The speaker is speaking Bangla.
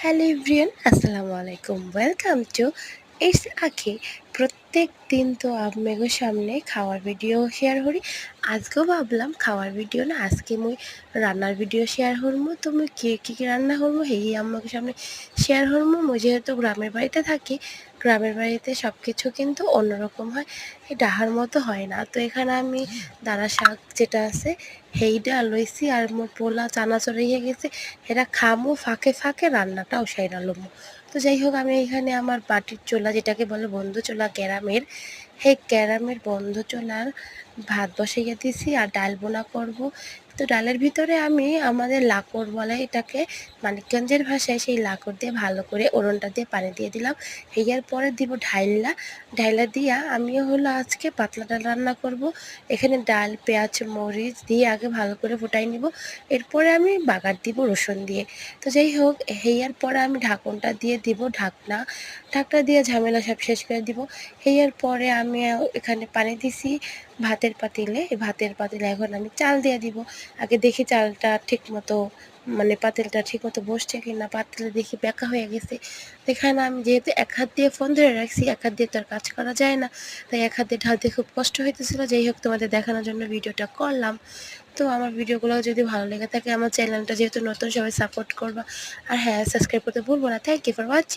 হ্যালো এভরিওয়ান, আসসালামু আলাইকুম। ওয়েলকাম টু ইটস আঁখি। প্রত্যেক দিন তো আপনাদের সামনে খাওয়ার ভিডিও শেয়ার করি। আজকেও ভাবলাম খাওয়ার ভিডিও না, আজকে মুই রান্নার ভিডিও শেয়ার করবো। তো মুই কী রান্না করবো সেই আপনাদের সামনে শেয়ার করবো। মুই যেহেতু গ্রামের বাড়িতে থাকি, গ্রামের বাড়িতে সব কিছু কিন্তু অন্যরকম হয়, এই ডাহার মতো হয় না। তো এখানে আমি দানা শাক যেটা আছে সেইটা লইছি, আর মোর পোলা চানা চড়াইয়া গেছে, এরা খামো ফাঁকে ফাঁকে রান্নাটাও সাইরা লমো। তো যাই হোক, আমি এখানে আমার বাটির চোলা, যেটাকে বলে বন্ধ চোলা গ্যারামের, সেই গ্যারামের বন্ধ চোলার ভাত বসাইয়া দিছি আর ডাল বোনা করব। তো ডালের ভিতরে আমি আমাদের লাকড় বলে এটাকে, মানিকগঞ্জের ভাষায়, সেই লাকড় দিয়ে ভালো করে ওড়নটা দিয়ে পানি দিয়ে দিলাম। হেয়ার পরে দিব ঢাইলা। ঢাইলা দিয়া আমিও হলো আজকে পাতলা ডাল রান্না করব। এখানে ডাল, পেঁয়াজ, মরিচ দিয়ে আগে ভালো করে ফুটাই নিব। এরপরে আমি বাগার দিব রসুন দিয়ে। তো যাই হোক, হেয়ার পরে আমি ঢাকনটা দিয়ে দিব, ঢাকনা দিয়ে ঝামেলা সব শেষ করে দিব। হেয়ার পরে আমি এখানে পানি দিছি ভাতের পাতিলে। এই ভাতের পাতিলে এখন আমি চাল দিয়ে দিব। আগে দেখি চালটা ঠিক মতো, মানে পাতিলটা ঠিক মতো বসছে কিনা। পাতিলে দেখি বেঁকা হয়ে গেছে। এখানে আমি যেহেতু এক হাত দিয়ে ফোন ধরে রাখছি, এক হাত দিয়ে তো আর কাজ করা যায় না, তাই এক হাত দিয়ে ঢালতে খুব কষ্ট হইতেছিল। যাই হোক, তোমাদের দেখানোর জন্য ভিডিওটা করলাম। তো আমার ভিডিওগুলো যদি ভালো লেগে থাকে, আমার চ্যানেলটা যেহেতু নতুন, সবাই সাপোর্ট করবা। আর হ্যাঁ, সাবস্ক্রাইব করতে ভুলবো না। Thank you for watching.